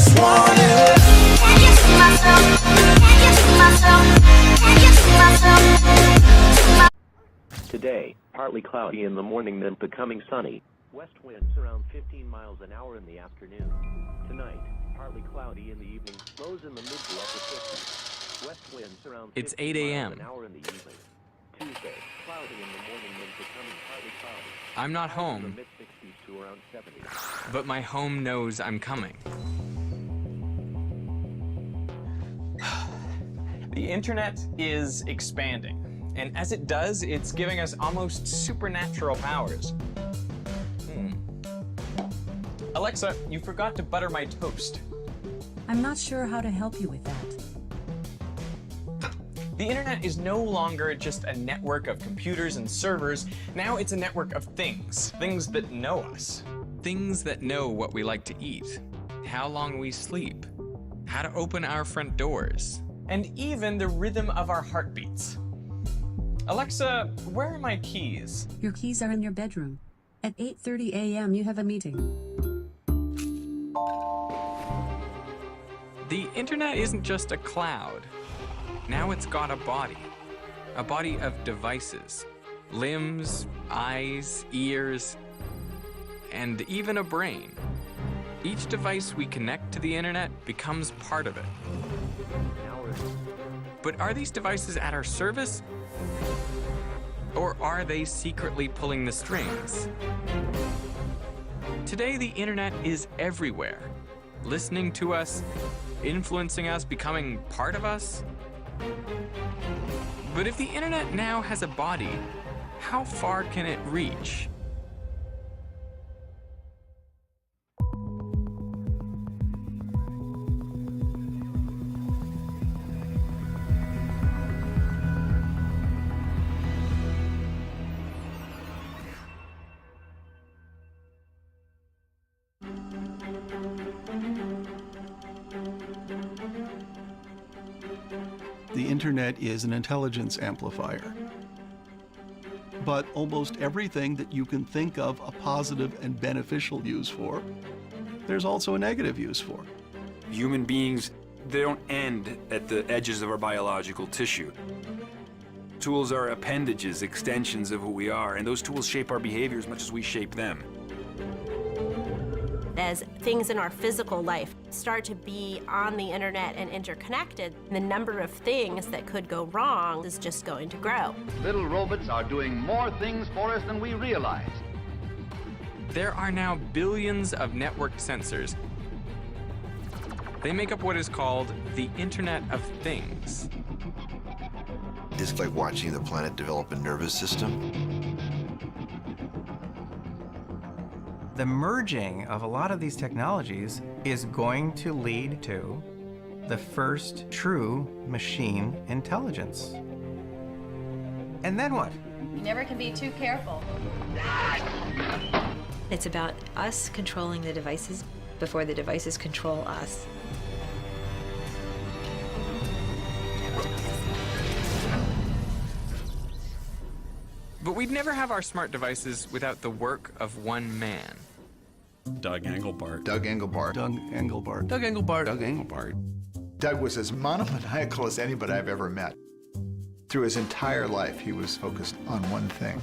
just want it. Can you see myself? Can you see myself? Can you see myself? Today, partly cloudy in the morning, then becoming sunny. West winds around 15 miles an hour in the afternoon. Tonight, partly cloudy in the evening, lows in the mid to upper 50s. West winds around 15 It's 8 a.m. miles an hour in the evening. Tuesday, cloudy in the morning, then becoming partly cloudy. I'm not Highs in home, the mid 60s to around 70. but my home knows I'm coming. The internet is expanding, and as it does, it's giving us almost supernatural powers. Alexa, you forgot to butter my toast. I'm not sure how to help you with that. The internet is no longer just a network of computers and servers. Now it's a network of things. Things that know us. Things that know what we like to eat, how long we sleep, how to open our front doors, and even the rhythm of our heartbeats. Alexa, where are my keys? Your keys are in your bedroom. At 8:30 a.m. you have a meeting. The internet isn't just a cloud. Now it's got a body of devices, limbs, eyes, ears, and even a brain. Each device we connect to the internet becomes part of it. But are these devices at our service? Or are they secretly pulling the strings? Today, the internet is everywhere, listening to us, influencing us, becoming part of us. But if the internet now has a body, how far can it reach? The internet is an intelligence amplifier. But almost everything that you can think of a positive and beneficial use for, there's also a negative use for. Human beings, they don't end at the edges of our biological tissue. Tools are appendages, extensions of who we are, and those tools shape our behavior as much as we shape them. As things in our physical life start to be on the internet and interconnected, the number of things that could go wrong is just going to grow. Little robots are doing more things for us than we realize. There are now billions of networked sensors. They make up what is called the Internet of Things. It's like watching the planet develop a nervous system. The merging of a lot of these technologies is going to lead to the first true machine intelligence. And then what? You never can be too careful. It's about us controlling the devices before the devices control us. But we'd never have our smart devices without the work of one man. Doug Engelbart. Doug Engelbart. Doug Engelbart. Doug Engelbart. Doug Engelbart. Doug was as monomaniacal as anybody I've ever met. Through his entire life, he was focused on one thing: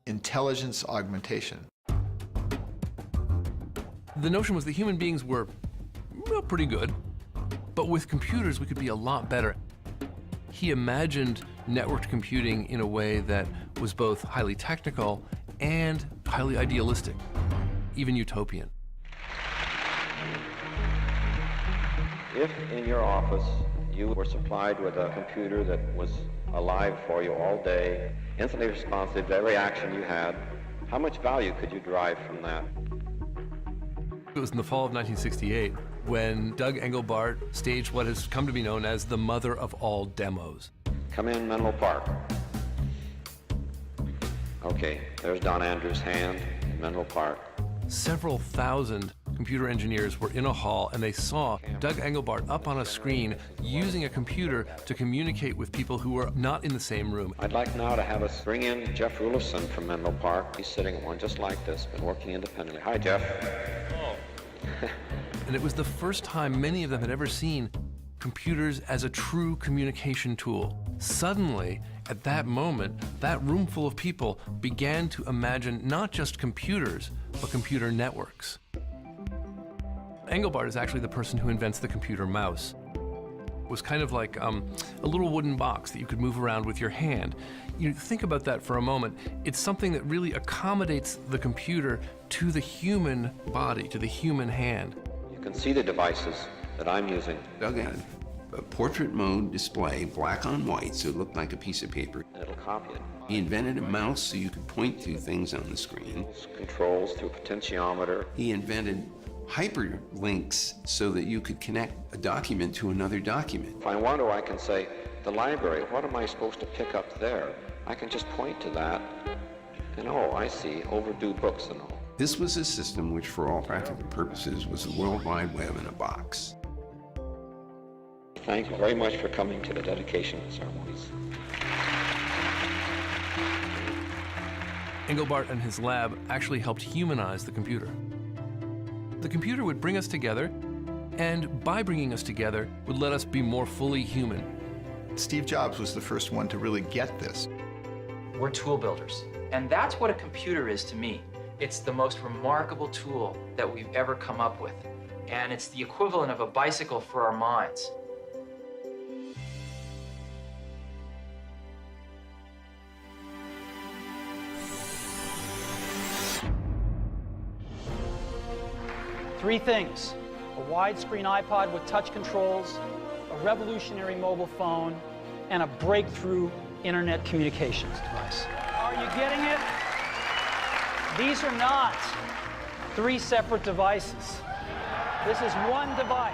intelligence augmentation. The notion was that human beings were well, pretty good, but with computers we could be a lot better. He imagined networked computing in a way that was both highly technical and highly idealistic, even utopian. If in your office you were supplied with a computer that was alive for you all day, instantly responsive to every action you had, how much value could you derive from that? It was in the fall of 1968 when Doug Engelbart staged what has come to be known as the mother of all demos. Come in, Menlo Park. Okay, there's Don Andrews' hand in Menlo Park. Several thousand computer engineers were in a hall and they saw Doug Engelbart up on a screen using a computer to communicate with people who were not in the same room. I'd like now to have us bring in Jeff Rulifson from Menlo Park. He's sitting at one just like this, been working independently. Hi, Jeff. And it was the first time many of them had ever seen computers as a true communication tool. Suddenly, at that moment, that room full of people began to imagine not just computers, but computer networks. Engelbart is actually the person who invents the computer mouse. It was kind of like a little wooden box that you could move around with your hand. You think about that for a moment. It's something that really accommodates the computer to the human body, to the human hand. You can see the devices that I'm using. Doug had a portrait mode display, black on white, so it looked like a piece of paper. And it'll copy it. He invented a mouse so you could point to things on the screen. Controls through potentiometer. He invented hyperlinks so that you could connect a document to another document. If I want to, I can say, the library, what am I supposed to pick up there? I can just point to that, and oh, I see, overdue books and all. This was a system which, for all practical purposes, was the World Wide Web in a box. Thank you very much for coming to the dedication ceremonies. Engelbart and his lab actually helped humanize the computer. The computer would bring us together, and by bringing us together, would let us be more fully human. Steve Jobs was the first one to really get this. We're tool builders, and that's what a computer is to me. It's the most remarkable tool that we've ever come up with, and it's the equivalent of a bicycle for our minds. Three things: a widescreen iPod with touch controls, a revolutionary mobile phone, and a breakthrough internet communications device. Are you getting it? These are not three separate devices. This is one device.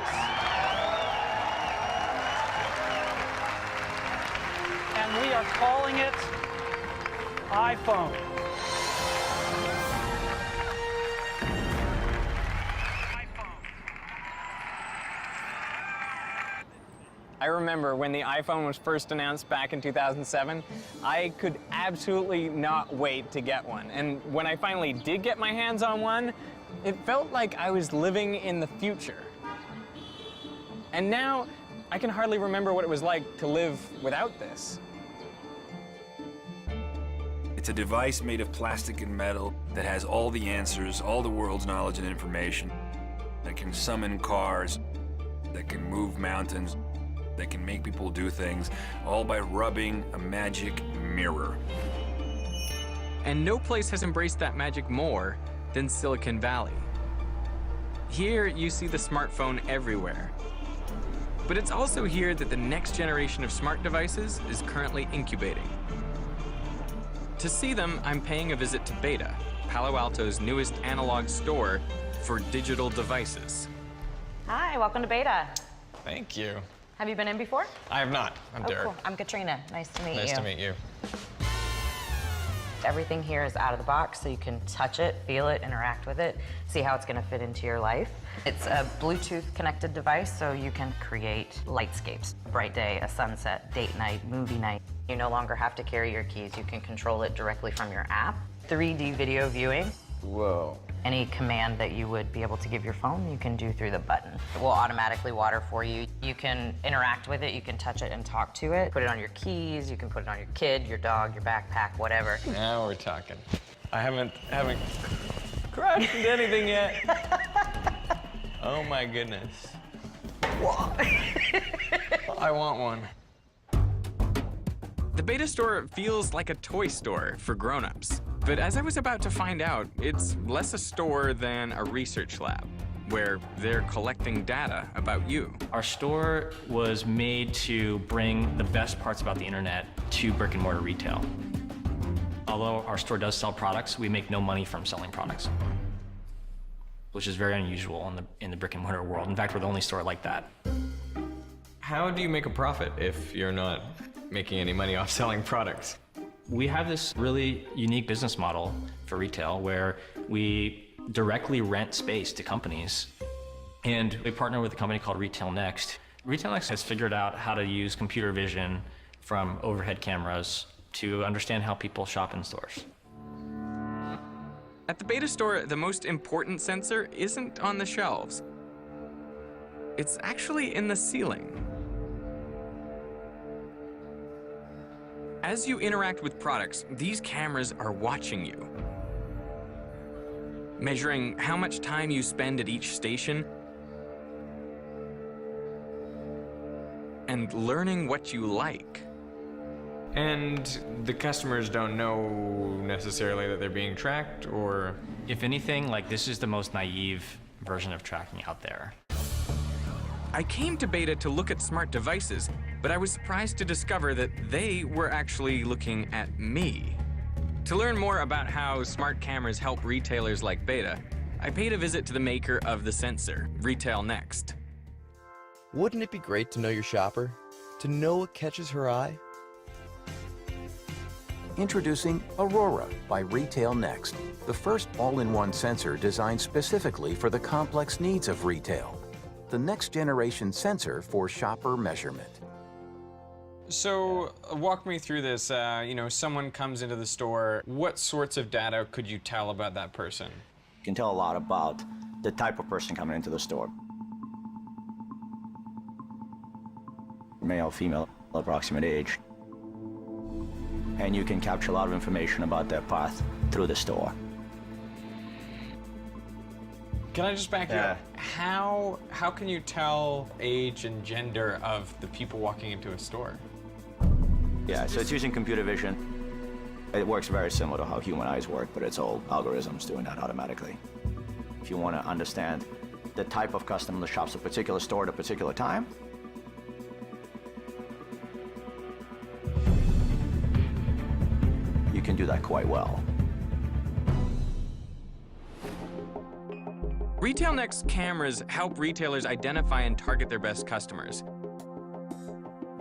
And we are calling it iPhone. I remember when the iPhone was first announced back in 2007, I could absolutely not wait to get one. And when I finally did get my hands on one, it felt like I was living in the future. And now, I can hardly remember what it was like to live without this. It's a device made of plastic and metal that has all the answers, all the world's knowledge and information, that can summon cars, that can move mountains, that can make people do things, all by rubbing a magic mirror. And no place has embraced that magic more than Silicon Valley. Here, you see the smartphone everywhere. But it's also here that the next generation of smart devices is currently incubating. To see them, I'm paying a visit to Beta, Palo Alto's newest analog store for digital devices. Hi, welcome to Beta. Thank you. Have you been in before? I have not. I'm Derek. Cool. I'm Katrina. Nice to meet you. Nice to meet you. Everything here is out of the box, so you can touch it, feel it, interact with it, see how it's going to fit into your life. It's a Bluetooth connected device, so you can create lightscapes. A bright day, a sunset, date night, movie night. You no longer have to carry your keys. You can control it directly from your app. 3D video viewing. Whoa. Any command that you would be able to give your phone, you can do through the button. It will automatically water for you. You can interact with it, you can touch it and talk to it. Put it on your keys, you can put it on your kid, your dog, your backpack, whatever. Now we're talking. I haven't crashed into anything yet. Oh my goodness. I want one. The Beta store feels like a toy store for grown-ups. But as I was about to find out, it's less a store than a research lab, where they're collecting data about you. Our store was made to bring the best parts about the internet to brick and mortar retail. Although our store does sell products, we make no money from selling products, which is very unusual in the brick and mortar world. In fact, we're the only store like that. How do you make a profit if you're not making any money off selling products? We have this really unique business model for retail where we directly rent space to companies. And we partner with a company called Retail Next. Retail Next has figured out how to use computer vision from overhead cameras to understand how people shop in stores. At the Beta store, the most important sensor isn't on the shelves. It's actually in the ceiling. As you interact with products, these cameras are watching you, measuring how much time you spend at each station and learning what you like. And the customers don't know necessarily that they're being tracked, or? If anything, like, this is the most naive version of tracking out there. I came to Beta to look at smart devices, but I was surprised to discover that they were actually looking at me. To learn more about how smart cameras help retailers like Beta, I paid a visit to the maker of the sensor, Retail Next. Wouldn't it be great to know your shopper? To know what catches her eye? Introducing Aurora by Retail Next, the first all-in-one sensor designed specifically for the complex needs of retail. The next generation sensor for shopper measurement. So walk me through this. Someone comes into the store. What sorts of data could you tell about that person? You can tell a lot about the type of person coming into the store. Male, female, approximate age. And you can capture a lot of information about their path through the store. Can I just back you up? How can you tell age and gender of the people walking into a store? Yeah, so it's using computer vision. It works very similar to how human eyes work, but it's all algorithms doing that automatically. If you want to understand the type of customer that shops a particular store at a particular time, you can do that quite well. Retail Next cameras help retailers identify and target their best customers.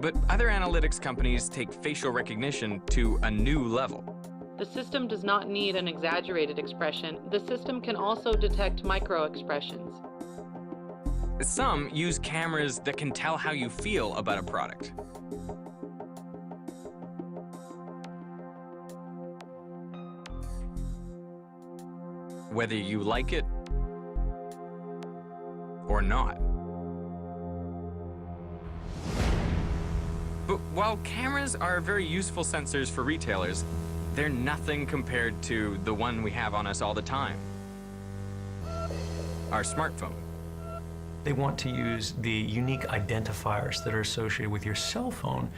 But other analytics companies take facial recognition to a new level. The system does not need an exaggerated expression. The system can also detect micro-expressions. Some use cameras that can tell how you feel about a product. Whether you like it or not. But while cameras are very useful sensors for retailers, they're nothing compared to the one we have on us all the time, our smartphone. They want to use the unique identifiers that are associated with your cell phone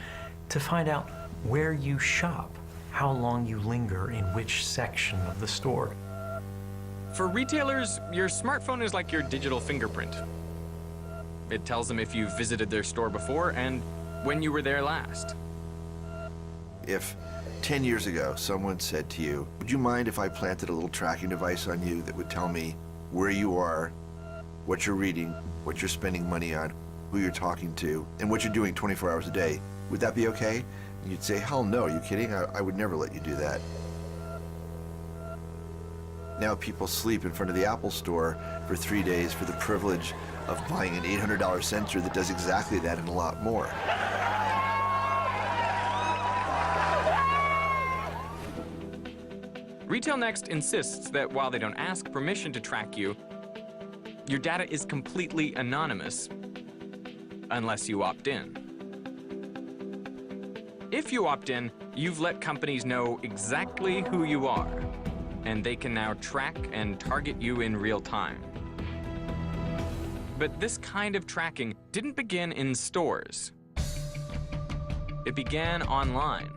to find out where you shop, how long you linger in which section of the store. For retailers, your smartphone is like your digital fingerprint. It tells them if you've visited their store before and when you were there last. If 10 years ago someone said to you, would you mind if I planted a little tracking device on you that would tell me where you are, what you're reading, what you're spending money on, who you're talking to, and what you're doing 24 hours a day, would that be okay? And you'd say, hell no, are you kidding? I would never let you do that. Now people sleep in front of the Apple store for 3 days for the privilege of buying an $800 sensor that does exactly that and a lot more. Retail Next insists that while they don't ask permission to track you, your data is completely anonymous unless you opt in. If you opt in, you've let companies know exactly who you are, and they can now track and target you in real time. But this kind of tracking didn't begin in stores. It began online.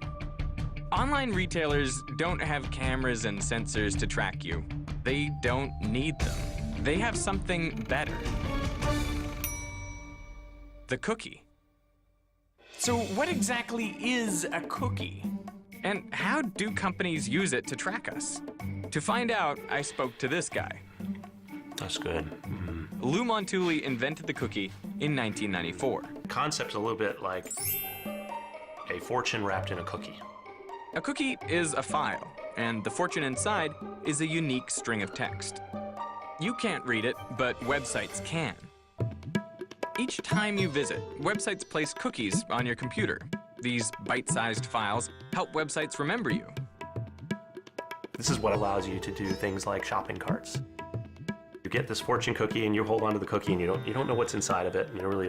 Online retailers don't have cameras and sensors to track you. They don't need them. They have something better. The cookie. So what exactly is a cookie? And how do companies use it to track us? To find out, I spoke to this guy. That's good. Lou Montulli invented the cookie in 1994. The concept's a little bit like a fortune wrapped in a cookie. A cookie is a file, and the fortune inside is a unique string of text. You can't read it, but websites can. Each time you visit, websites place cookies on your computer. These bite-sized files help websites remember you. This is what allows you to do things like shopping carts. get this fortune cookie and you hold onto the cookie and you don't know what's inside of it. And you really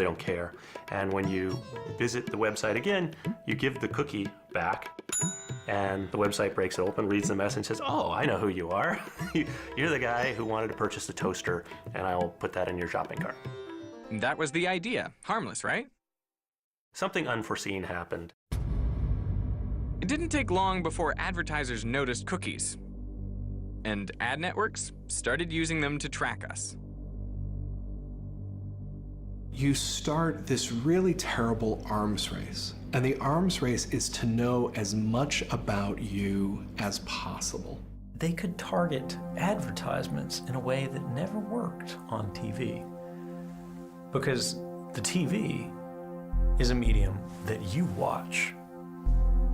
don't care. And when you visit the website again, you give the cookie back, and the website breaks it open, reads the message, and says, "Oh, I know who you are. You're the guy who wanted to purchase the toaster, and I'll put that in your shopping cart." That was the idea. Harmless, right? Something unforeseen happened. It didn't take long before advertisers noticed cookies, and ad networks started using them to track us. You start this really terrible arms race. And the arms race is to know as much about you as possible. They could target advertisements in a way that never worked on TV. Because the TV is a medium that you watch.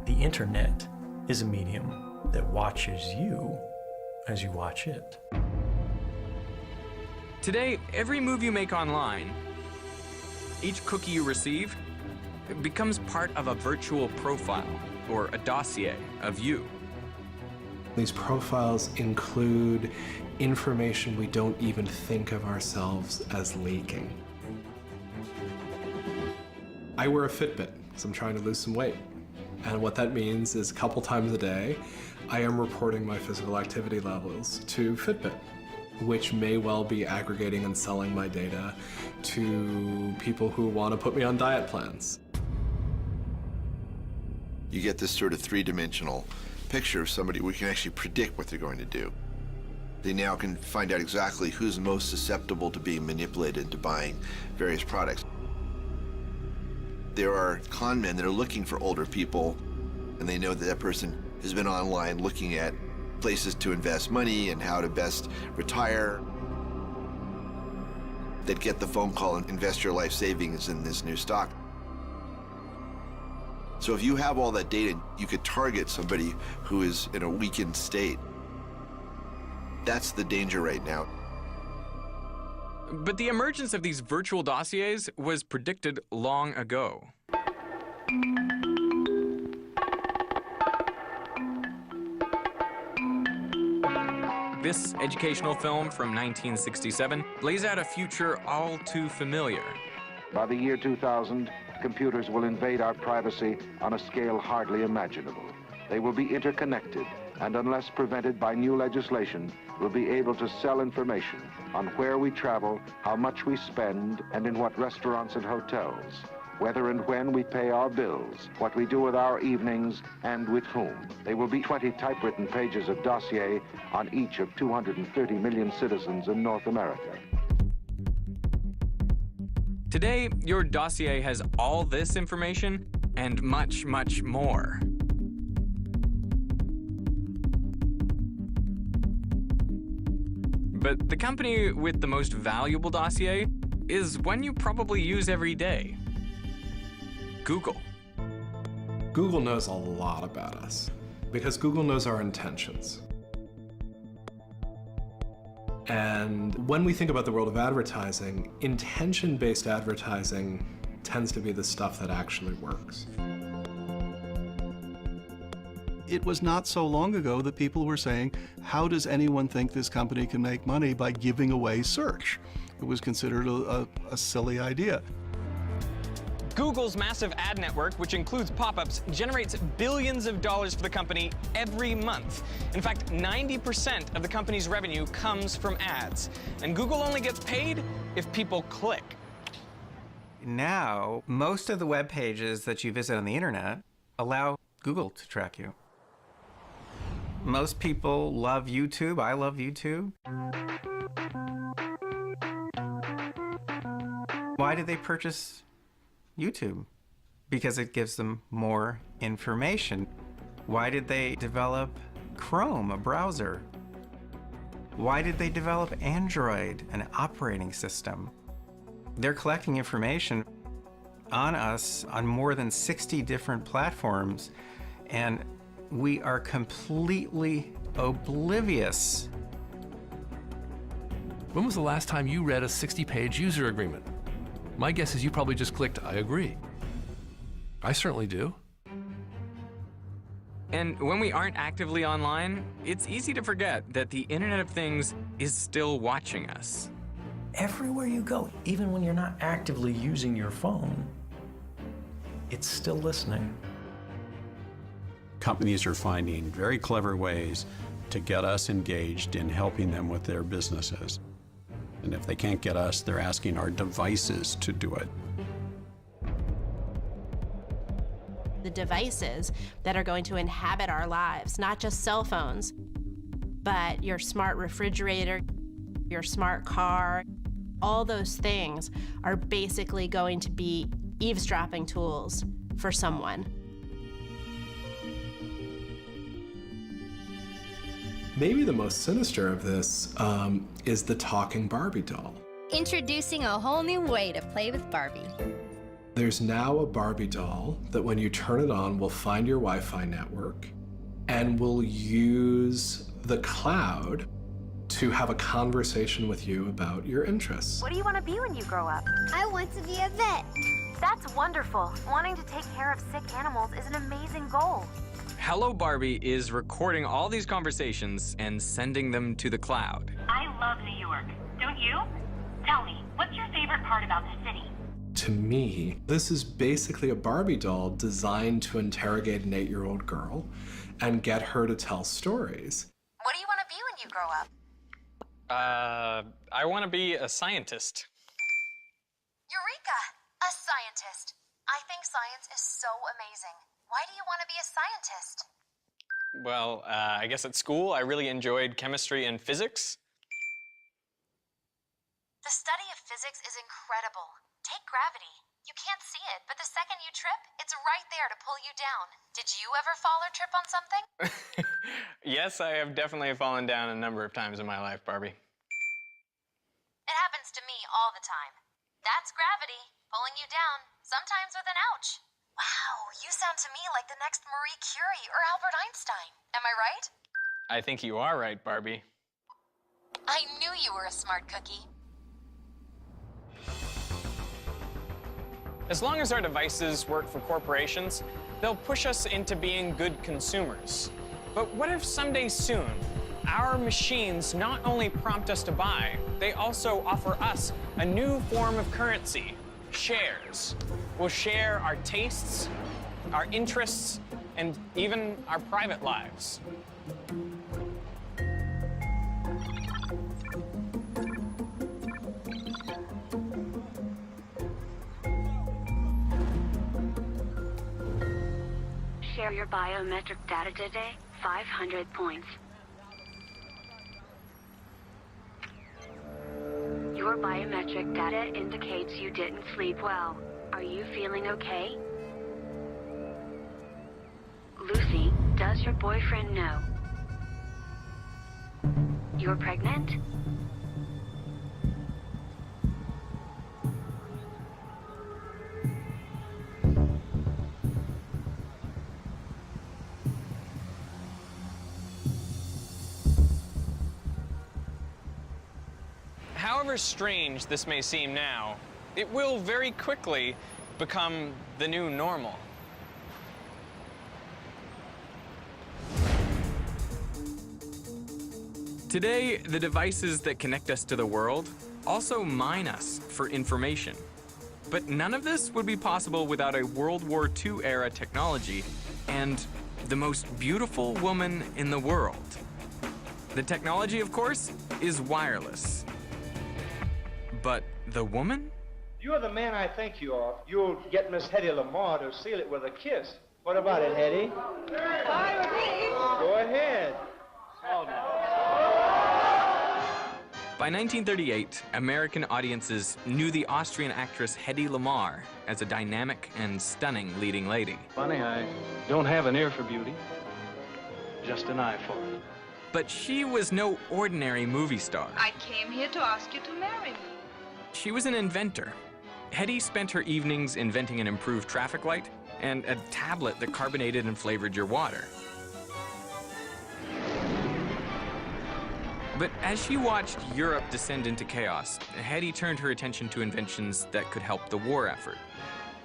The internet is a medium that watches you as you watch it. Today, every move you make online, each cookie you receive, it becomes part of a virtual profile or a dossier of you. These profiles include information we don't even think of ourselves as leaking. I wear a Fitbit because I'm trying to lose some weight. And what that means is a couple times a day, I am reporting my physical activity levels to Fitbit, which may well be aggregating and selling my data to people who want to put me on diet plans. You get this sort of three-dimensional picture of somebody we can actually predict what they're going to do. They now can find out exactly who's most susceptible to being manipulated into buying various products. There are con men that are looking for older people, and they know that that person has been online looking at places to invest money and how to best retire. They'd get the phone call and invest your life savings in this new stock. So if you have all that data, you could target somebody who is in a weakened state. That's the danger right now. But the emergence of these virtual dossiers was predicted long ago. This educational film from 1967 lays out a future all too familiar. By the year 2000, computers will invade our privacy on a scale hardly imaginable. They will be interconnected, and unless prevented by new legislation, will be able to sell information on where we travel, how much we spend, and in what restaurants and hotels, whether and when we pay our bills, what we do with our evenings, and with whom. They will be 20 typewritten pages of dossier on each of 230 million citizens in North America. Today, your dossier has all this information and much, much more. But the company with the most valuable dossier is one you probably use every day. Google. Google knows a lot about us because Google knows our intentions. And when we think about the world of advertising, intention-based advertising tends to be the stuff that actually works. It was not so long ago that people were saying, how does anyone think this company can make money by giving away search? It was considered a silly idea. Google's massive ad network, which includes pop-ups, generates billions of dollars for the company every month. In fact, 90% of the company's revenue comes from ads. And Google only gets paid if people click. Now, most of the web pages that you visit on the internet allow Google to track you. Most people love YouTube. I love YouTube. Why did they purchase YouTube? Because it gives them more information. Why did they develop Chrome, a browser? Why did they develop Android, an operating system? They're collecting information on us on more than 60 different platforms, and we are completely oblivious. When was the last time you read a 60-page user agreement? My guess is you probably just clicked, I agree. I certainly do. And when we aren't actively online, it's easy to forget that the Internet of Things is still watching us. Everywhere you go, even when you're not actively using your phone, it's still listening. Companies are finding very clever ways to get us engaged in helping them with their businesses. And if they can't get us, they're asking our devices to do it. The devices that are going to inhabit our lives, not just cell phones, but your smart refrigerator, your smart car, all those things are basically going to be eavesdropping tools for someone. Maybe the most sinister of this is the talking Barbie doll. Introducing a whole new way to play with Barbie. There's now a Barbie doll that when you turn it on will find your Wi-Fi network and will use the cloud to have a conversation with you about your interests. What do you want to be when you grow up? I want to be a vet. That's wonderful. Wanting to take care of sick animals is an amazing goal. Hello Barbie is recording all these conversations and sending them to the cloud. I love New York. Don't you? Tell me, what's your favorite part about the city? To me, this is basically a Barbie doll designed to interrogate an 8-year-old girl and get her to tell stories. What do you want to be when you grow up? I want to be a scientist. Eureka! A scientist. I think science is so amazing. Why do you want to be a scientist? Well, I guess at school I really enjoyed chemistry and physics. The study of physics is incredible. Take gravity. You can't see it, but the second you trip, it's right there to pull you down. Did you ever fall or trip on something? Yes, I have definitely fallen down a number of times in my life, Barbie. It happens to me all the time. That's gravity, pulling you down, sometimes with an ouch. Wow, you sound to me like the next Marie Curie or Albert Einstein. Am I right? I think you are right, Barbie. I knew you were a smart cookie. As long as our devices work for corporations, they'll push us into being good consumers. But what if someday soon, our machines not only prompt us to buy, they also offer us a new form of currency, shares. We'll share our tastes, our interests, and even our private lives. Share your biometric data today, 500 points. Your biometric data indicates you didn't sleep well. Are you feeling okay? Lucy, does your boyfriend know? You're pregnant? However strange this may seem now, it will very quickly become the new normal. Today, the devices that connect us to the world also mine us for information. But none of this would be possible without a World War II era technology and the most beautiful woman in the world. The technology, of course, is wireless. But the woman? You're the man I think you are. You'll get Miss Hetty Lamar to seal it with a kiss. What about it, Hetty? Go ahead. By 1938, American audiences knew the Austrian actress Hedy Lamarr as a dynamic and stunning leading lady. Funny, I don't have an ear for beauty, just an eye for it. But she was no ordinary movie star. I came here to ask you to marry me. She was an inventor. Hedy spent her evenings inventing an improved traffic light and a tablet that carbonated and flavored your water. But as she watched Europe descend into chaos, Hedy turned her attention to inventions that could help the war effort.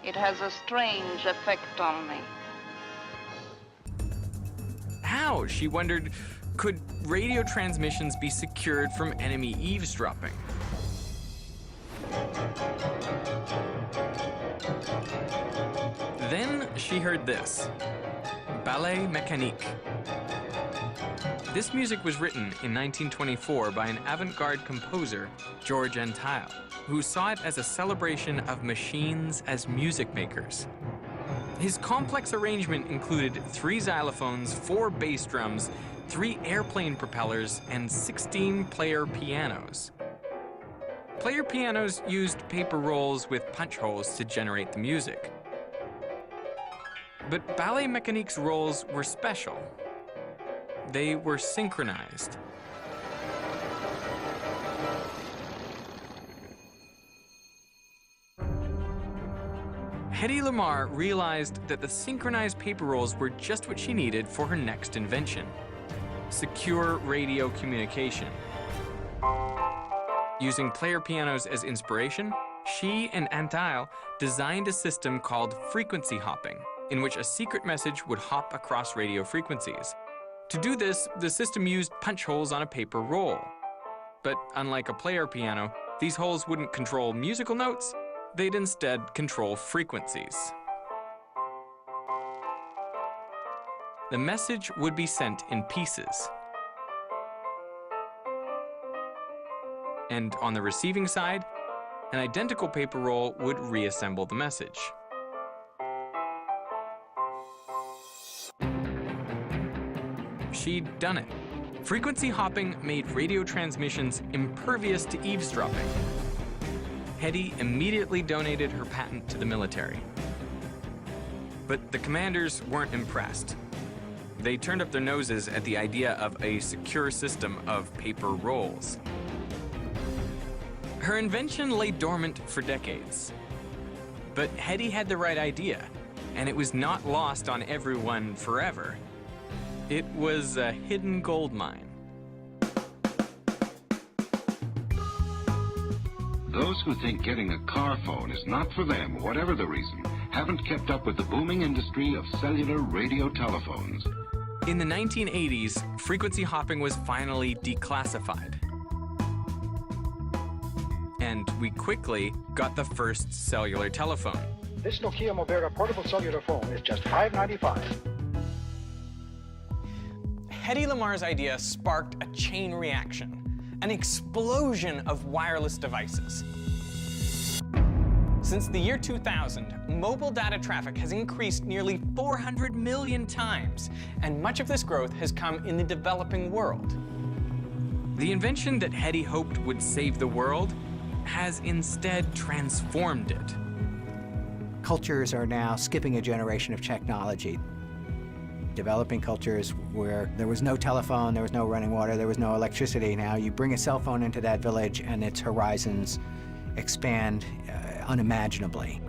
It has a strange effect on me. well. She wondered, could radio transmissions be secured from enemy eavesdropping? Then she heard this, ballet mécanique. This music was written in 1924 by an avant-garde composer, George Antheil, who saw it as a celebration of machines as music makers. His complex arrangement included 3 xylophones, 4 bass drums, 3 airplane propellers, and 16 player pianos. Player pianos used paper rolls with punch holes to generate the music. But ballet mécanique's rolls were special. They were synchronized. Hedy Lamarr realized that the synchronized paper rolls were just what she needed for her next invention, secure radio communication. Using player pianos as inspiration, she and Antheil designed a system called frequency hopping, in which a secret message would hop across radio frequencies. To do this, the system used punch holes on a paper roll. But unlike a player piano, these holes wouldn't control musical notes, they'd instead control frequencies. The message would be sent in pieces. And on the receiving side, an identical paper roll would reassemble the message. She'd done it. Frequency hopping made radio transmissions impervious to eavesdropping. Hedy immediately donated her patent to the military. But the commanders weren't impressed. They turned up their noses at the idea of a secure system of paper rolls. Her invention lay dormant for decades. But Hedy had the right idea, and it was not lost on everyone forever. It was a hidden gold mine. Those who think getting a car phone is not for them, whatever the reason, haven't kept up with the booming industry of cellular radio telephones. In the 1980s, frequency hopping was finally declassified. And we quickly got the first cellular telephone. This Nokia Mobera portable cellular phone is just $5.95. Hedy Lamarr's idea sparked a chain reaction, an explosion of wireless devices. Since the year 2000, mobile data traffic has increased nearly 400 million times, and much of this growth has come in the developing world. The invention that Hedy hoped would save the world has instead transformed it. Cultures are now skipping a generation of technology. Developing cultures where there was no telephone, there was no running water, there was no electricity. Now you bring a cell phone into that village and its horizons expand unimaginably.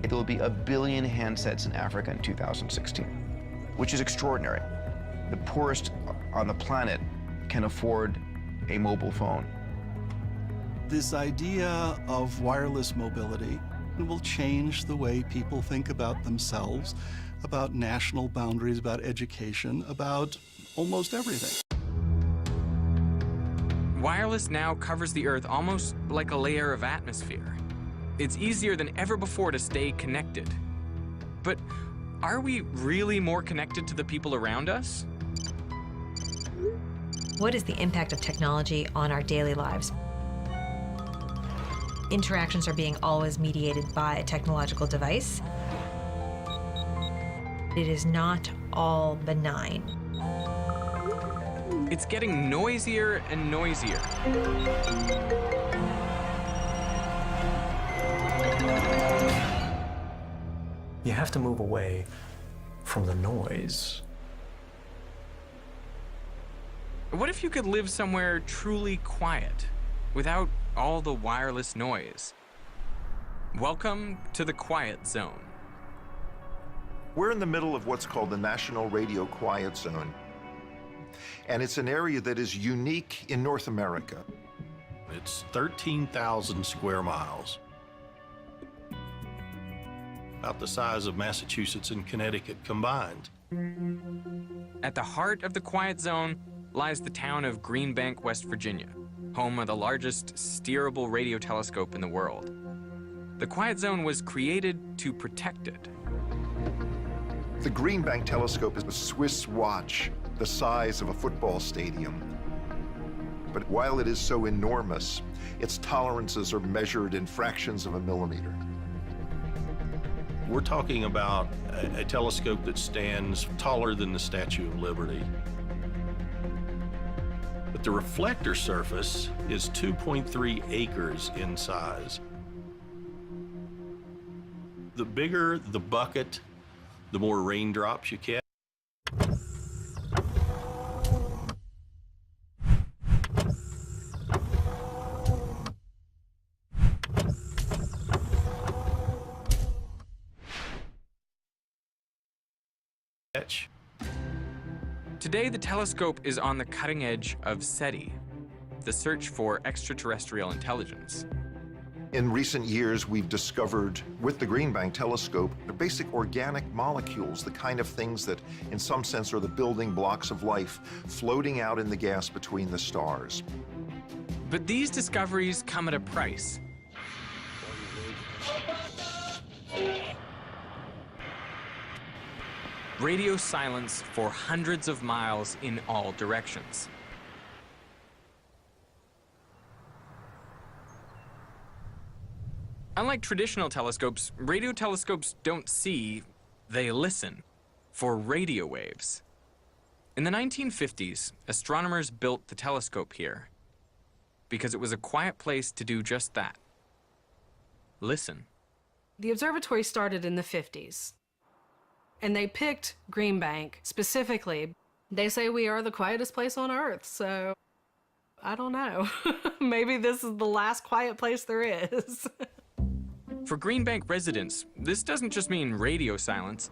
It will be 1 billion handsets in Africa in 2016, which is extraordinary. The poorest on the planet can afford a mobile phone. This idea of wireless mobility will change the way people think about themselves, about national boundaries, about education, about almost everything. Wireless now covers the Earth almost like a layer of atmosphere. It's easier than ever before to stay connected. But are we really more connected to the people around us? What is the impact of technology on our daily lives? Interactions are being always mediated by a technological device. It is not all benign. It's getting noisier and noisier. You have to move away from the noise. What if you could live somewhere truly quiet, without all the wireless noise? Welcome to the Quiet Zone. We're in the middle of what's called the National Radio Quiet Zone. And it's an area that is unique in North America. It's 13,000 square miles. About the size of Massachusetts and Connecticut combined. At the heart of the quiet zone lies the town of Green Bank, West Virginia, home of the largest steerable radio telescope in the world. The quiet zone was created to protect it. The Green Bank telescope is a Swiss watch the size of a football stadium. But while it is so enormous, its tolerances are measured in fractions of a millimeter. We're talking about a telescope that stands taller than the Statue of Liberty. But the reflector surface is 2.3 acres in size. The bigger the bucket, the more raindrops you catch. Today, the telescope is on the cutting edge of SETI, the search for extraterrestrial intelligence. In recent years, we've discovered with the Green Bank telescope basic organic molecules, the kind of things that in some sense are the building blocks of life floating out in the gas between the stars. But these discoveries come at a price. Radio silence for hundreds of miles in all directions. Unlike traditional telescopes, radio telescopes don't see, they listen for radio waves. In the 1950s, astronomers built the telescope here because it was a quiet place to do just that. Listen. The observatory started in the 50s, and they picked Green Bank specifically. They say we are the quietest place on Earth, so I don't know. Maybe this is the last quiet place there is. For Green Bank residents, this doesn't just mean radio silence,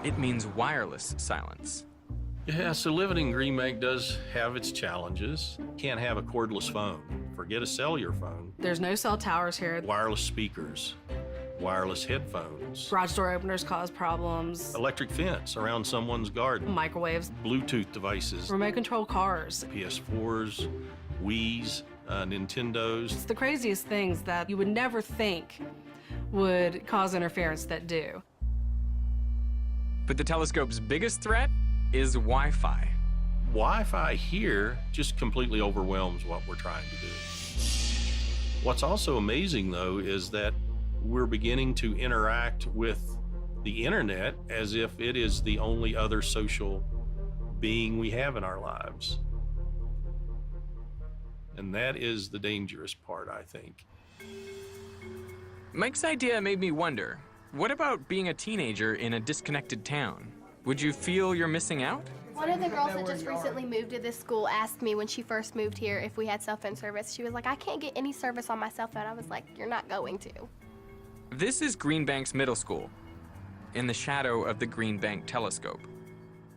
it means wireless silence. Yeah, so living in Green Bank does have its challenges. Can't have a cordless phone. Forget a cellular phone. There's no cell towers here. Wireless speakers, wireless headphones. Garage door openers cause problems. Electric fence around someone's garden. Microwaves. Bluetooth devices. Remote control cars. PS4s, Wii's, Nintendos. It's the craziest things that you would never think would cause interference that do. But the telescope's biggest threat is Wi-Fi. Wi-Fi here just completely overwhelms what we're trying to do. What's also amazing, though, is that we're beginning to interact with the internet as if it is the only other social being we have in our lives. And that is the dangerous part, I think. Mike's idea made me wonder, what about being a teenager in a disconnected town? Would you feel you're missing out? One of the girls that just recently moved to this school asked me when she first moved here if we had cell phone service. She was like, I can't get any service on my cell phone. I was like, you're not going to. This is Green Bank's middle school, in the shadow of the Green Bank telescope.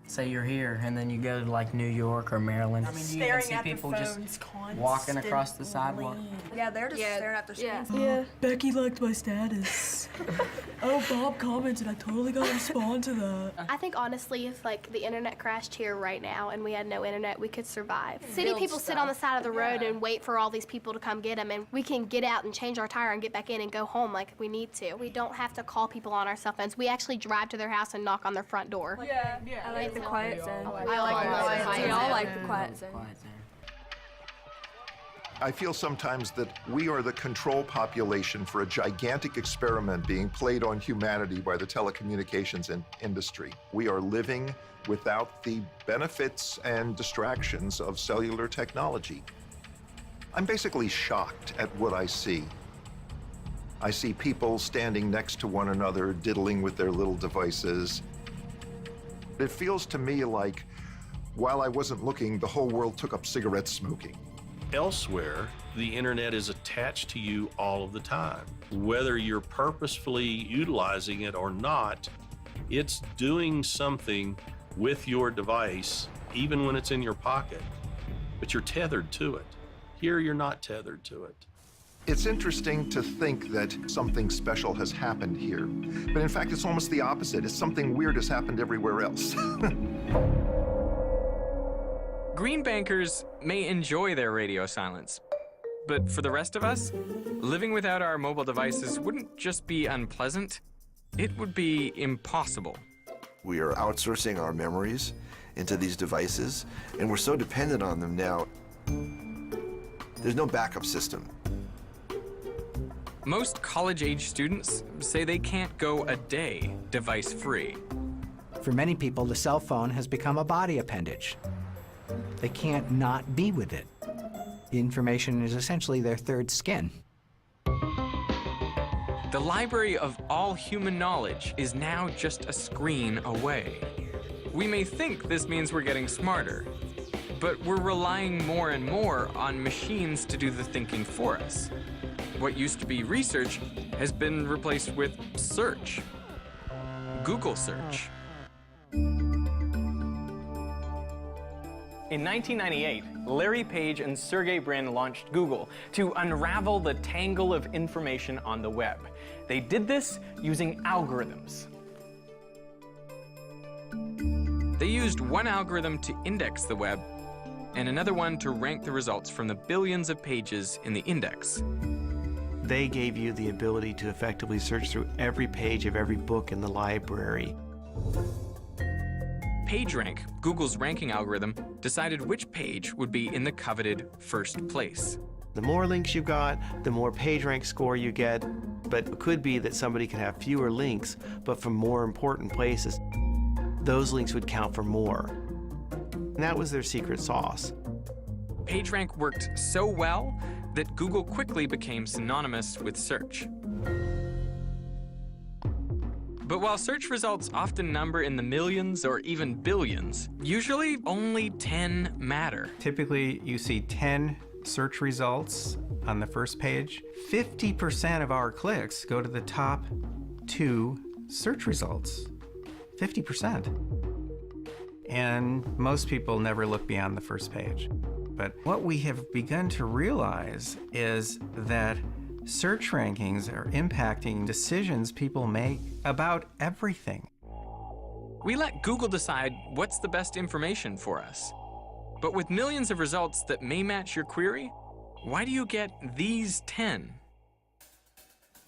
Say you're here, and then you go to like New York or Maryland. I mean, you even see people just walking across the sidewalk. Yeah, they're just staring at their screens. Yeah. Becky liked my status. Oh, Bob commented. I totally gotta respond to that. I think honestly, if like the internet crashed here right now and we had no internet, we could survive. City people sit on the side of the road and wait for all these people to come get them, and we can get out and change our tire and get back in and go home like we need to. We don't have to call people on our cell phones. We actually drive to their house and knock on their front door. Yeah. I like the quiet zone. I like the quiet zone. We all like the quiet zone. I feel sometimes that we are the control population for a gigantic experiment being played on humanity by the telecommunications industry. We are living without the benefits and distractions of cellular technology. I'm basically shocked at what I see. I see people standing next to one another, diddling with their little devices. It feels to me like, while I wasn't looking, the whole world took up cigarette smoking. Elsewhere, the internet is attached to you all of the time. Whether you're purposefully utilizing it or not, it's doing something with your device, even when it's in your pocket, but you're tethered to it. Here, you're not tethered to it. It's interesting to think that something special has happened here. But in fact, it's almost the opposite. It's something weird has happened everywhere else. Green bankers may enjoy their radio silence, but for the rest of us, living without our mobile devices wouldn't just be unpleasant, it would be impossible. We are outsourcing our memories into these devices, and we're so dependent on them now. There's no backup system. Most college-age students say they can't go a day device-free. For many people, the cell phone has become a body appendage. They can't not be with it. The information is essentially their third skin. The library of all human knowledge is now just a screen away. We may think this means we're getting smarter, but we're relying more and more on machines to do the thinking for us. What used to be research has been replaced with search. Google search. In 1998, Larry Page and Sergey Brin launched Google to unravel the tangle of information on the web. They did this using algorithms. They used one algorithm to index the web and another one to rank the results from the billions of pages in the index. They gave you the ability to effectively search through every page of every book in the library. PageRank, Google's ranking algorithm, decided which page would be in the coveted first place. The more links you got, the more PageRank score you get, but it could be that somebody could have fewer links, but from more important places. Those links would count for more. And that was their secret sauce. PageRank worked so well that Google quickly became synonymous with search. But while search results often number in the millions or even billions, usually only 10 matter. Typically, you see 10 search results on the first page. 50% of our clicks go to the top 2 search results. 50%. And most people never look beyond the first page. But what we have begun to realize is that search rankings are impacting decisions people make about everything. We let Google decide what's the best information for us. But with millions of results that may match your query, why do you get these 10?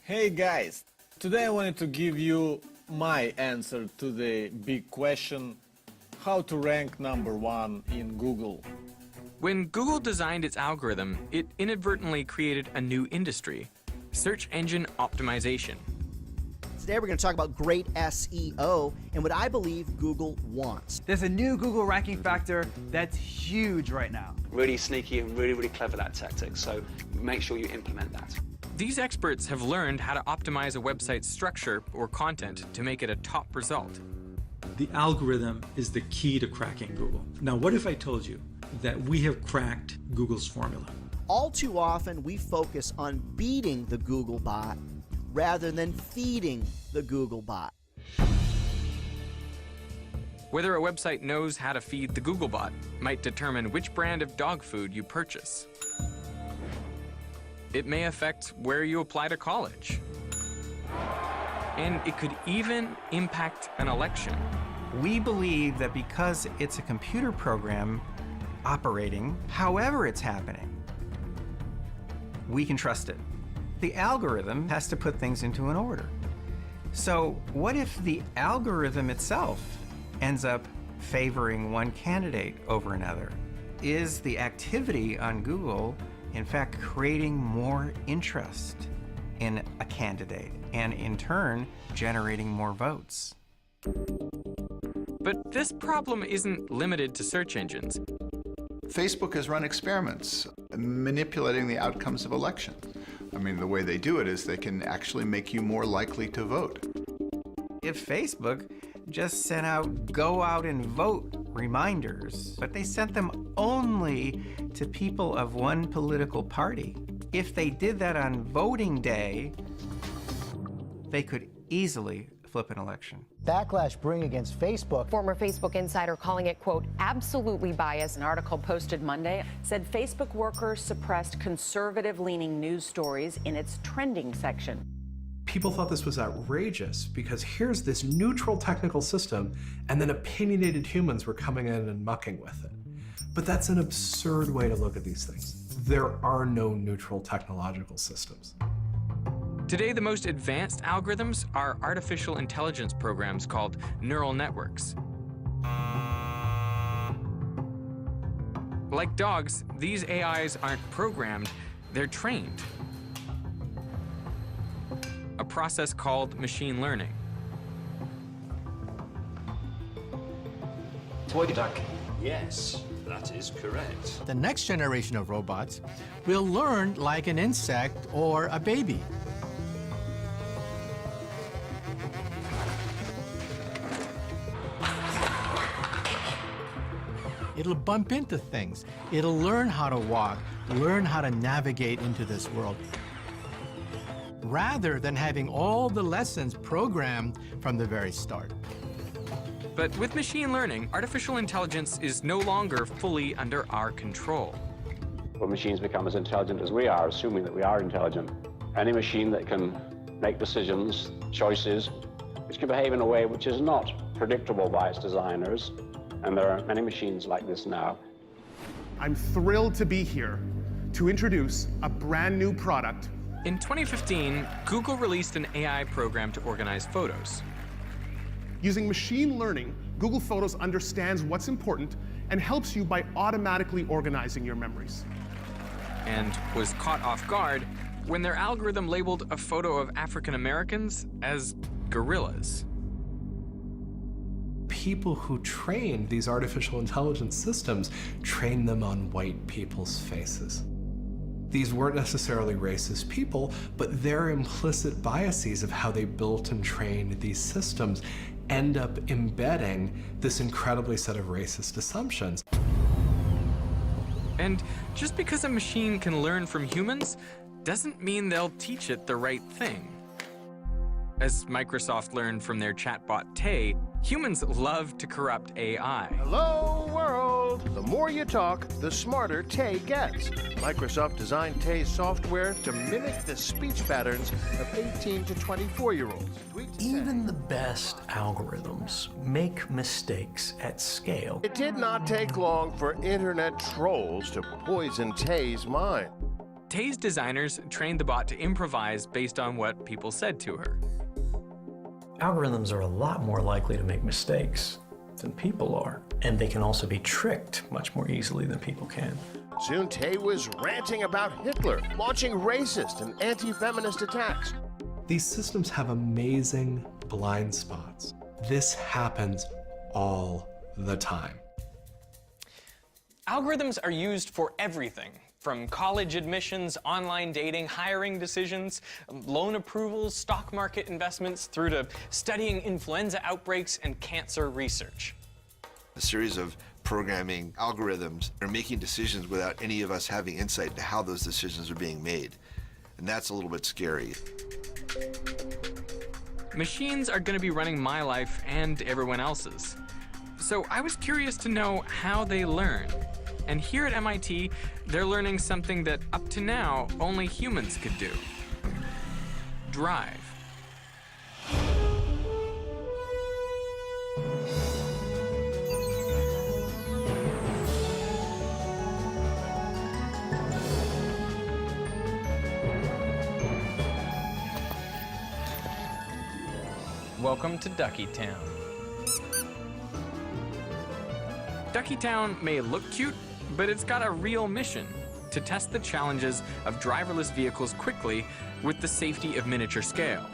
Hey guys, today I wanted to give you my answer to the big question, how to rank #1 in Google. When Google designed its algorithm, it inadvertently created a new industry, search engine optimization. Today we're going to talk about great SEO and what I believe Google wants. There's a new Google ranking factor that's huge right now. Really sneaky and really, really clever, that tactic, so make sure you implement that. These experts have learned how to optimize a website's structure or content to make it a top result. The algorithm is the key to cracking Google. Now, what if I told you that we have cracked Google's formula? All too often, we focus on beating the Google bot rather than feeding the Google bot. Whether a website knows how to feed the Googlebot might determine which brand of dog food you purchase. It may affect where you apply to college. And it could even impact an election. We believe that because it's a computer program operating, however it's happening, we can trust it. The algorithm has to put things into an order. So what if the algorithm itself ends up favoring one candidate over another? Is the activity on Google, in fact, creating more interest in a candidate and in turn generating more votes? But this problem isn't limited to search engines. Facebook has run experiments manipulating the outcomes of elections. I mean, the way they do it is they can actually make you more likely to vote. If Facebook just sent out go out and vote reminders, but they sent them only to people of one political party, if they did that on voting day, they could easily flip an election. Backlash brewing against Facebook. Former Facebook insider calling it, quote, absolutely biased. An article posted Monday said Facebook workers suppressed conservative-leaning news stories in its trending section. People thought this was outrageous because here's this neutral technical system and then opinionated humans were coming in and mucking with it. But that's an absurd way to look at these things. There are no neutral technological systems. Today, the most advanced algorithms are artificial intelligence programs called neural networks. Like dogs, these AIs aren't programmed, they're trained. A process called machine learning. Toy duck. Yes, that is correct. The next generation of robots will learn like an insect or a baby. It'll bump into things. It'll learn how to walk, learn how to navigate into this world, rather than having all the lessons programmed from the very start. But with machine learning, artificial intelligence is no longer fully under our control. When machines become as intelligent as we are, assuming that we are intelligent, any machine that can make decisions, choices, which can behave in a way which is not predictable by its designers, and there are many machines like this now. I'm thrilled to be here to introduce a brand new product. In 2015, Google released an AI program to organize photos. Using machine learning, Google Photos understands what's important and helps you by automatically organizing your memories. And was caught off guard when their algorithm labeled a photo of African Americans as gorillas. People who train these artificial intelligence systems train them on white people's faces. These weren't necessarily racist people, but their implicit biases of how they built and trained these systems end up embedding this incredibly set of racist assumptions. And just because a machine can learn from humans doesn't mean they'll teach it the right thing. As Microsoft learned from their chatbot Tay, humans love to corrupt AI. Hello, world! The more you talk, the smarter Tay gets. Microsoft designed Tay's software to mimic the speech patterns of 18 to 24-year-olds. Even the best algorithms make mistakes at scale. It did not take long for internet trolls to poison Tay's mind. Tay's designers trained the bot to improvise based on what people said to her. Algorithms are a lot more likely to make mistakes than people are, and they can also be tricked much more easily than people can. Soon Tay was ranting about Hitler, launching racist and anti-feminist attacks. These systems have amazing blind spots. This happens all the time. Algorithms are used for everything, from college admissions, online dating, hiring decisions, loan approvals, stock market investments, through to studying influenza outbreaks and cancer research. A series of programming algorithms are making decisions without any of us having insight into how those decisions are being made. And that's a little bit scary. Machines are going to be running my life and everyone else's. So I was curious to know how they learn. And here at MIT, they're learning something that up to now only humans could do. Drive. Welcome to Duckytown. Duckytown may look cute, but it's got a real mission: to test the challenges of driverless vehicles quickly with the safety of miniature scale.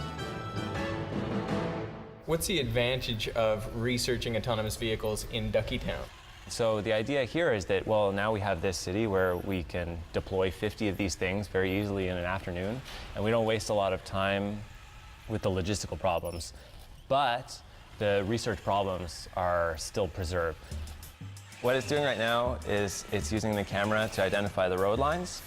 What's the advantage of researching autonomous vehicles in Duckytown? So the idea here is that, well, now we have this city where we can deploy 50 of these things very easily in an afternoon, and we don't waste a lot of time with the logistical problems. But the research problems are still preserved. What it's doing right now is it's using the camera to identify the road lines,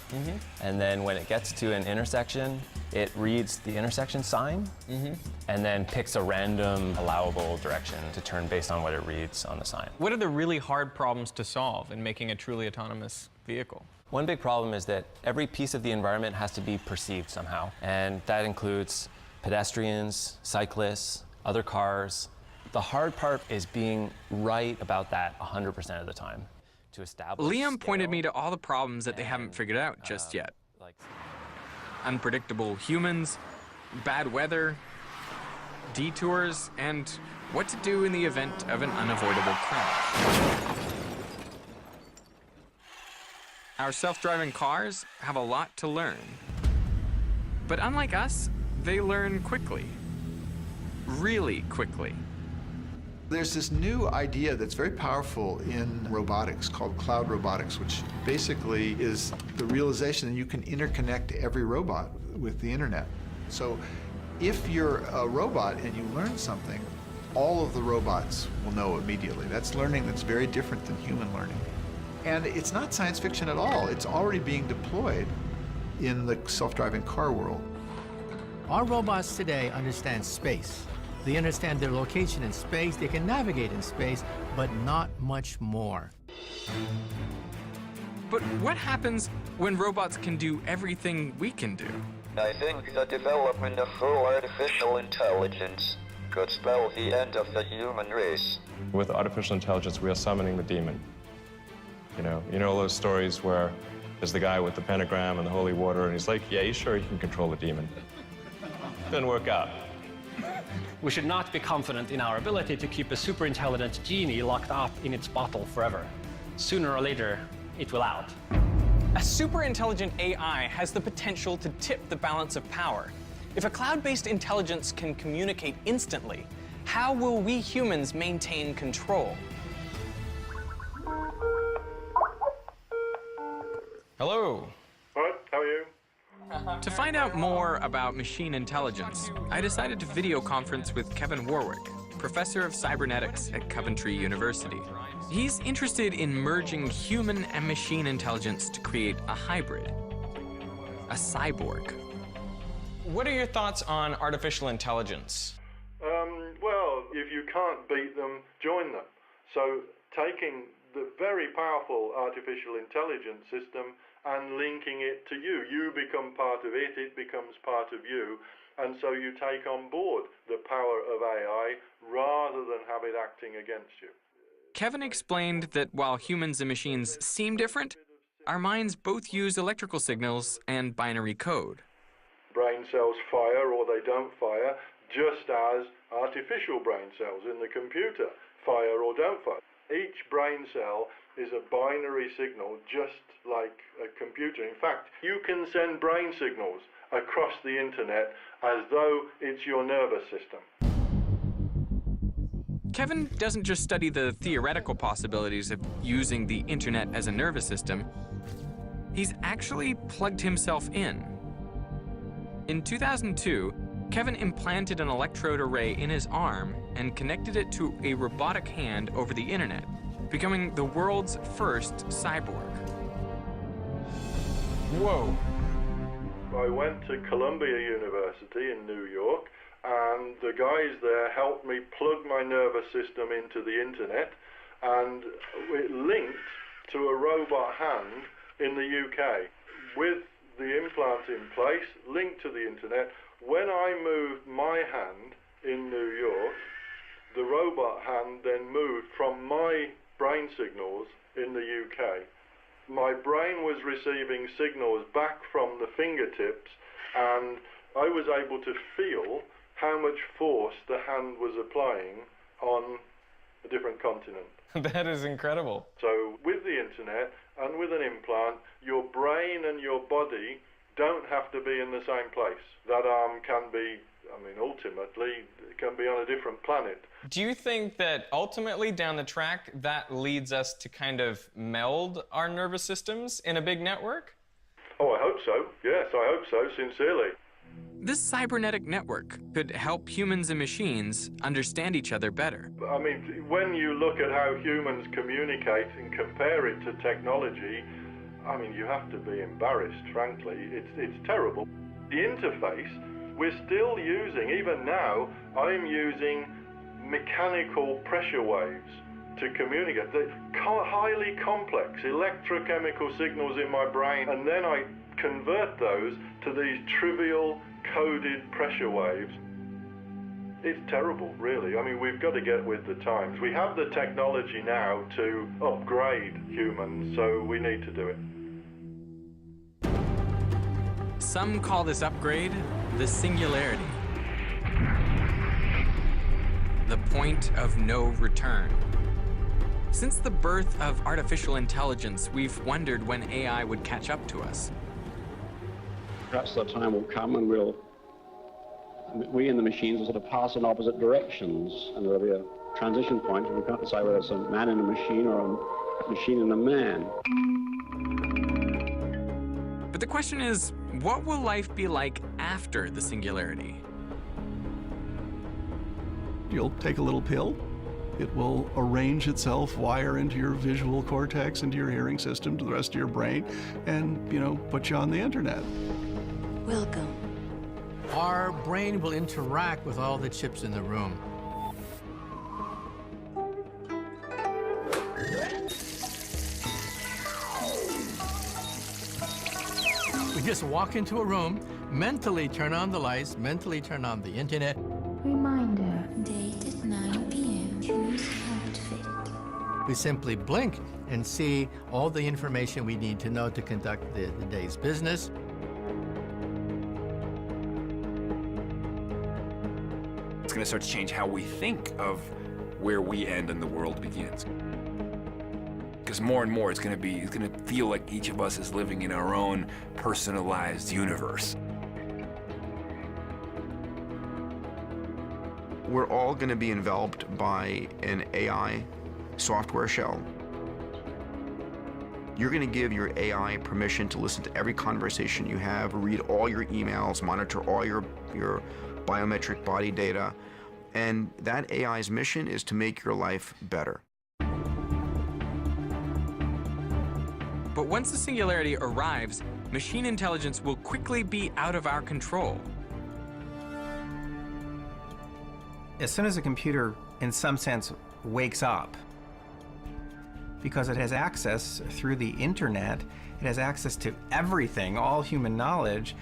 and then when it gets to an intersection, it reads the intersection sign, and then picks a random allowable direction to turn based on what it reads on the sign. What are the really hard problems to solve in making a truly autonomous vehicle? One big problem is that every piece of the environment has to be perceived somehow, and that includes pedestrians, cyclists, other cars. The hard part is being right about that 100% of the time to establish. Liam pointed me to all the problems that they haven't figured out just yet. Unpredictable humans, bad weather, detours, and what to do in the event of an unavoidable crash. Our self-driving cars have a lot to learn. But unlike us, they learn quickly. Really quickly. There's this new idea that's very powerful in robotics called cloud robotics, which basically is the realization that you can interconnect every robot with the internet. So if you're a robot and you learn something, all of the robots will know immediately. That's learning that's very different than human learning. And it's not science fiction at all. It's already being deployed in the self-driving car world. Our robots today understand space. They understand their location in space, they can navigate in space, but not much more. But what happens when robots can do everything we can do? I think the development of full artificial intelligence could spell the end of the human race. With artificial intelligence, we are summoning the demon. You know those stories where there's the guy with the pentagram and the holy water, and he's like, yeah, you sure you can control the demon? Didn't work out. We should not be confident in our ability to keep a super intelligent genie locked up in its bottle forever. Sooner or later, it will out. A super intelligent AI has the potential to tip the balance of power. If a cloud-based intelligence can communicate instantly, how will we humans maintain control? Hello. What? How are you? To find out more about machine intelligence, I decided to video conference with Kevin Warwick, professor of cybernetics at Coventry University. He's interested in merging human and machine intelligence to create a hybrid, a cyborg. What are your thoughts on artificial intelligence? Well, if you can't beat them, join them. So taking the very powerful artificial intelligence system and linking it to you. You become part of it, it becomes part of you, and so you take on board the power of AI rather than have it acting against you. Kevin explained that while humans and machines seem different, our minds both use electrical signals and binary code. Brain cells fire or they don't fire, just as artificial brain cells in the computer fire or don't fire. Each brain cell is a binary signal, just like a computer. In fact, you can send brain signals across the internet as though it's your nervous system. Kevin doesn't just study the theoretical possibilities of using the internet as a nervous system. He's actually plugged himself in. In 2002, Kevin implanted an electrode array in his arm and connected it to a robotic hand over the internet, becoming the world's first cyborg. Whoa. I went to Columbia University in New York, and the guys there helped me plug my nervous system into the internet, and it linked to a robot hand in the UK. With the implant in place, linked to the internet, when I moved my hand in New York, the robot hand then moved from my brain signals in the UK. My brain was receiving signals back from the fingertips, and I was able to feel how much force the hand was applying on a different continent. That is incredible. So with the internet and with an implant, your brain and your body don't have to be in the same place. That arm can be, ultimately, it can be on a different planet. Do you think that ultimately down the track that leads us to kind of meld our nervous systems in a big network? Oh, I hope so. Yes, I hope so, sincerely. This cybernetic network could help humans and machines understand each other better. I mean, when you look at how humans communicate and compare it to technology, I mean, you have to be embarrassed, frankly. It's terrible. The interface, we're still using, even now, I'm using mechanical pressure waves to communicate. They're highly complex electrochemical signals in my brain, and then I convert those to these trivial coded pressure waves. It's terrible, really. I mean, we've got to get with the times. We have the technology now to upgrade humans, so we need to do it. Some call this upgrade the singularity, the point of no return. Since the birth of artificial intelligence, we've wondered when AI would catch up to us. Perhaps the time will come and we and the machines will sort of pass in opposite directions, and there'll be a transition point, and we can't decide whether it's a man in a machine or a machine in a man. But the question is, what will life be like after the singularity? You'll take a little pill. It will arrange itself, wire into your visual cortex, into your hearing system, to the rest of your brain, and, put you on the internet. Welcome. Our brain will interact with all the chips in the room. We just walk into a room, mentally turn on the lights, mentally turn on the internet. Reminder, date at 9 p.m. Choose outfit. We simply blink and see all the information we need to know to conduct the day's business. It's going to start to change how we think of where we end and the world begins. Because more and more it's going to feel like each of us is living in our own personalized universe. We're all going to be enveloped by an AI software shell. You're going to give your AI permission to listen to every conversation you have, read all your emails, monitor all your biometric body data, and that AI's mission is to make your life better. But once the singularity arrives, machine intelligence will quickly be out of our control. As soon as a computer, in some sense, wakes up, because it has access through the internet, it has access to everything, all human knowledge,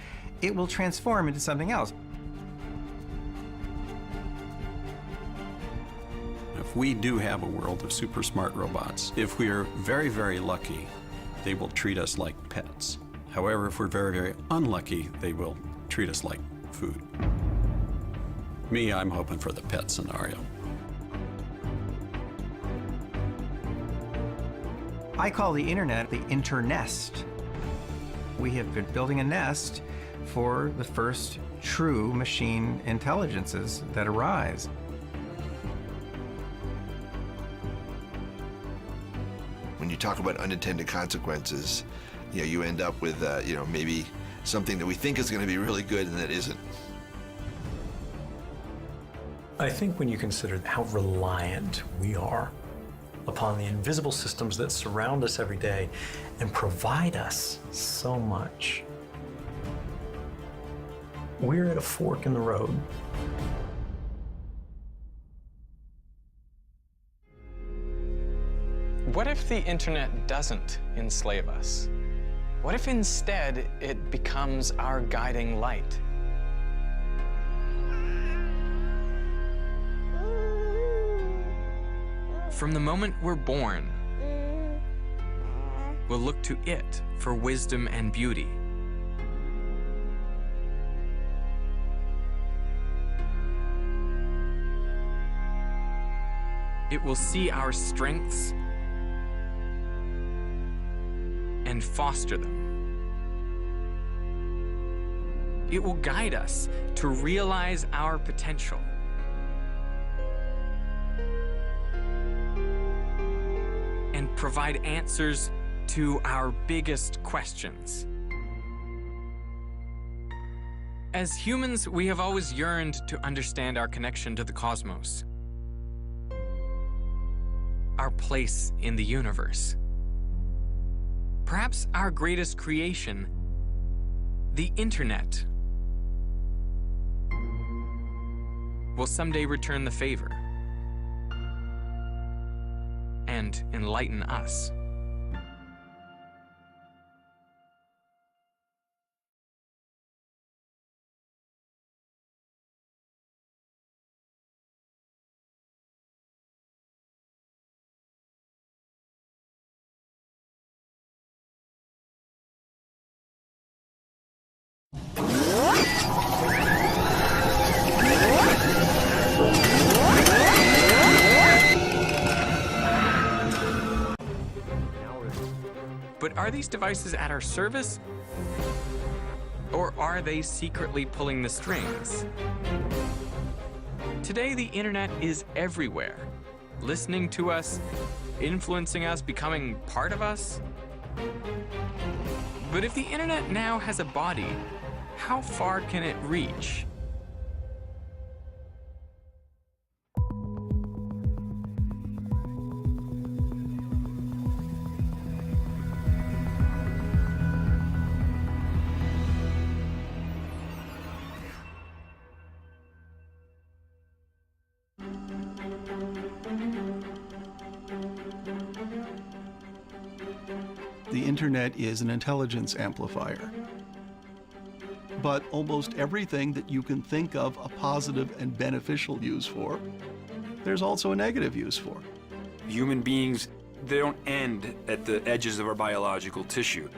it will transform into something else. If we do have a world of super smart robots, if we are very, very lucky, they will treat us like pets. However, if we're very, very unlucky, they will treat us like food. Me, I'm hoping for the pet scenario. I call the internet the internest. We have been building a nest for the first true machine intelligences that arise. When you talk about unintended consequences, you end up with, maybe something that we think is going to be really good and that isn't. I think when you consider how reliant we are upon the invisible systems that surround us every day and provide us so much, we're at a fork in the road. What if the internet doesn't enslave us? What if instead it becomes our guiding light? From the moment we're born, we'll look to it for wisdom and beauty. It will see our strengths and foster them. It will guide us to realize our potential. And provide answers to our biggest questions. As humans, we have always yearned to understand our connection to the cosmos, our place in the universe. Perhaps our greatest creation, the internet, will someday return the favor and enlighten us. But are these devices at our service? Or are they secretly pulling the strings? Today, the internet is everywhere, listening to us, influencing us, becoming part of us. But if the internet now has a body, how far can it reach? The internet is an intelligence amplifier. But almost everything that you can think of a positive and beneficial use for, there's also a negative use for. Human beings, they don't end at the edges of our biological tissue.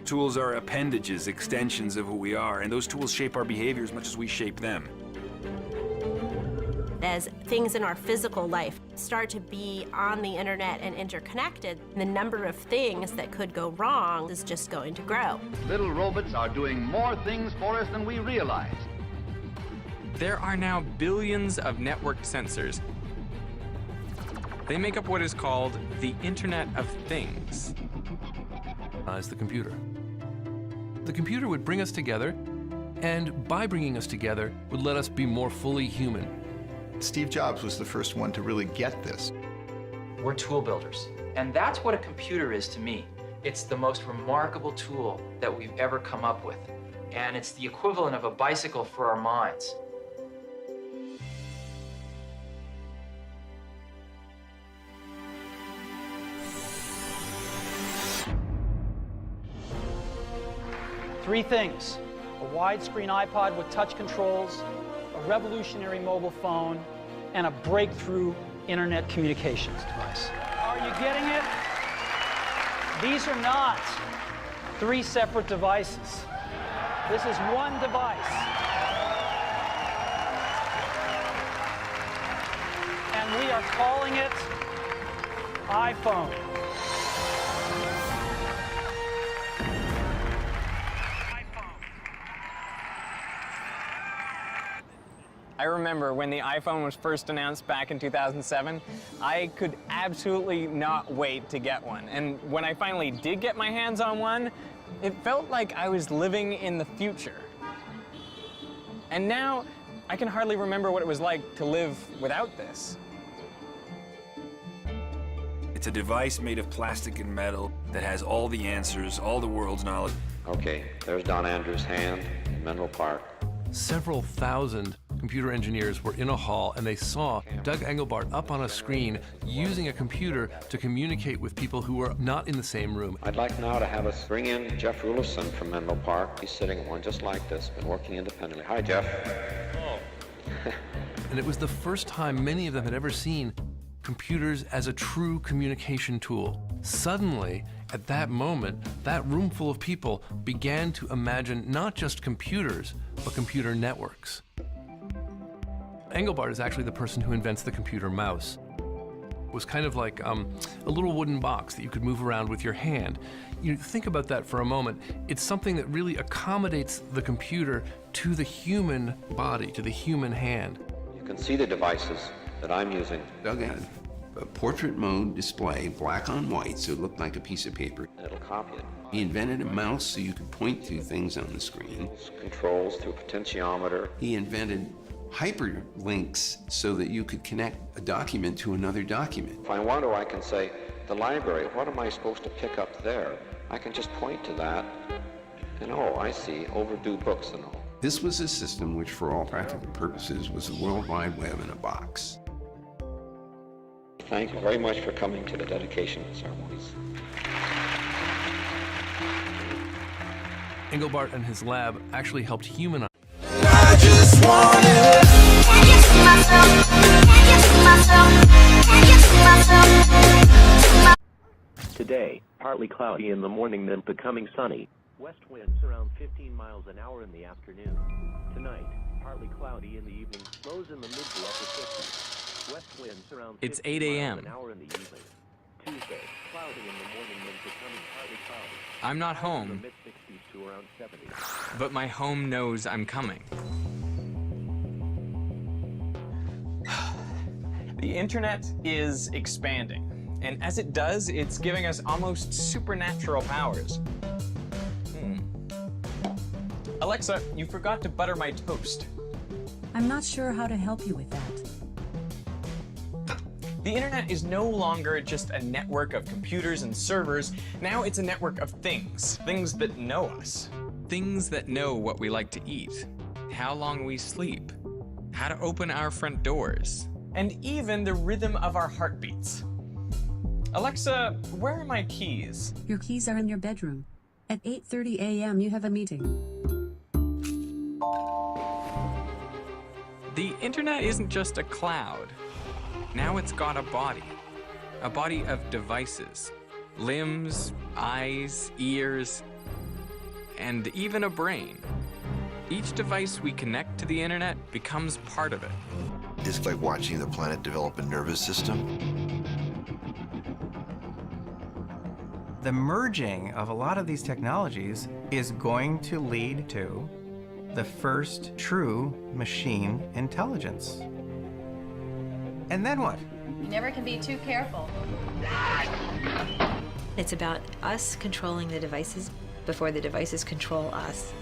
Tools are appendages, extensions of who we are, and those tools shape our behavior as much as we shape them. As things in our physical life start to be on the internet and interconnected, the number of things that could go wrong is just going to grow. Little robots are doing more things for us than we realize. There are now billions of networked sensors. They make up what is called the Internet of Things. As the computer. The computer would bring us together, and by bringing us together, would let us be more fully human. Steve Jobs was the first one to really get this. We're tool builders, and that's what a computer is to me. It's the most remarkable tool that we've ever come up with, and it's the equivalent of a bicycle for our minds. Three things: a widescreen iPod with touch controls, a revolutionary mobile phone, and a breakthrough internet communications device. Are you getting it? These are not three separate devices. This is one device. And we are calling it iPhone. I remember when the iPhone was first announced back in 2007, I could absolutely not wait to get one. And when I finally did get my hands on one, it felt like I was living in the future. And now, I can hardly remember what it was like to live without this. It's a device made of plastic and metal that has all the answers, all the world's knowledge. Okay, there's Don Andrews' hand in Menlo Park. Several thousand computer engineers were in a hall, and they saw Doug Engelbart up on a screen using a computer to communicate with people who were not in the same room. I'd like now to have us bring in Jeff Rulison from Menlo Park. He's sitting in one just like this, been working independently. Hi, Jeff. Oh. And it was the first time many of them had ever seen computers as a true communication tool. Suddenly, at that moment, that room full of people began to imagine not just computers, but computer networks. Engelbart is actually the person who invents the computer mouse. It was kind of like a little wooden box that you could move around with your hand. You think about that for a moment. It's something that really accommodates the computer to the human body, to the human hand. You can see the devices that I'm using. Doug had a portrait mode display, black on white, so it looked like a piece of paper. It'll copy it. He invented a mouse so you could point to things on the screen. Controls through a potentiometer. He invented hyperlinks so that you could connect a document to another document. If I want to, I can say, the library, what am I supposed to pick up there? I can just point to that, and oh, I see, overdue books and all. This was a system which, for all practical purposes, was the World Wide Web in a box. Thank you very much for coming to the dedication ceremonies. Engelbart and his lab actually helped humanize. I just Today, partly cloudy in the morning, then becoming sunny. West winds around 15 miles an hour in the afternoon. Tonight, partly cloudy in the evening, lows in the mid to upper 50s. West winds around 15 It's 8 a.m. miles an hour in the evening. Tuesday, cloudy in the morning, then becoming partly cloudy. I'm not home, Mid 60s to around 70. but my home knows I'm coming. The internet is expanding, and as it does, it's giving us almost supernatural powers. Alexa, you forgot to butter my toast. I'm not sure how to help you with that. The internet is no longer just a network of computers and servers. Now it's a network of things. Things that know us. Things that know what we like to eat, how long we sleep, how to open our front doors, and even the rhythm of our heartbeats. Alexa, where are my keys? Your keys are in your bedroom. At 8:30 a.m. you have a meeting. The internet isn't just a cloud. Now it's got a body of devices, limbs, eyes, ears, and even a brain. Each device we connect to the internet becomes part of it. It's like watching the planet develop a nervous system. The merging of a lot of these technologies is going to lead to the first true machine intelligence. And then what? You never can be too careful. It's about us controlling the devices before the devices control us.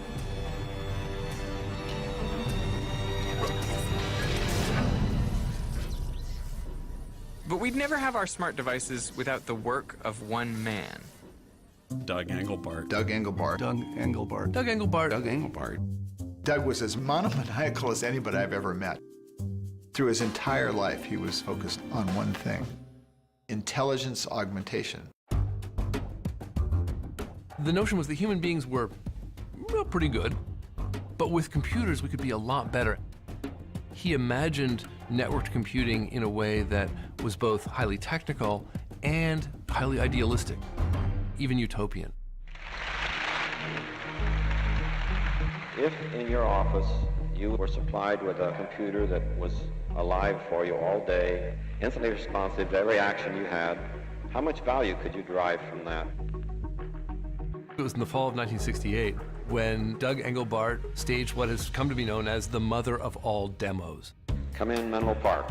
But we'd never have our smart devices without the work of one man. Doug Engelbart. Doug Engelbart. Doug Engelbart. Doug Engelbart. Doug Engelbart. Doug was as monomaniacal as anybody I've ever met. Through his entire life, he was focused on one thing: intelligence augmentation. The notion was that human beings were well, pretty good, but with computers we could be a lot better. He imagined networked computing in a way that was both highly technical and highly idealistic, even utopian. If in your office you were supplied with a computer that was alive for you all day, instantly responsive to every action you had, how much value could you derive from that? It was in the fall of 1968 when Doug Engelbart staged what has come to be known as the mother of all demos. Come in, Menlo Park.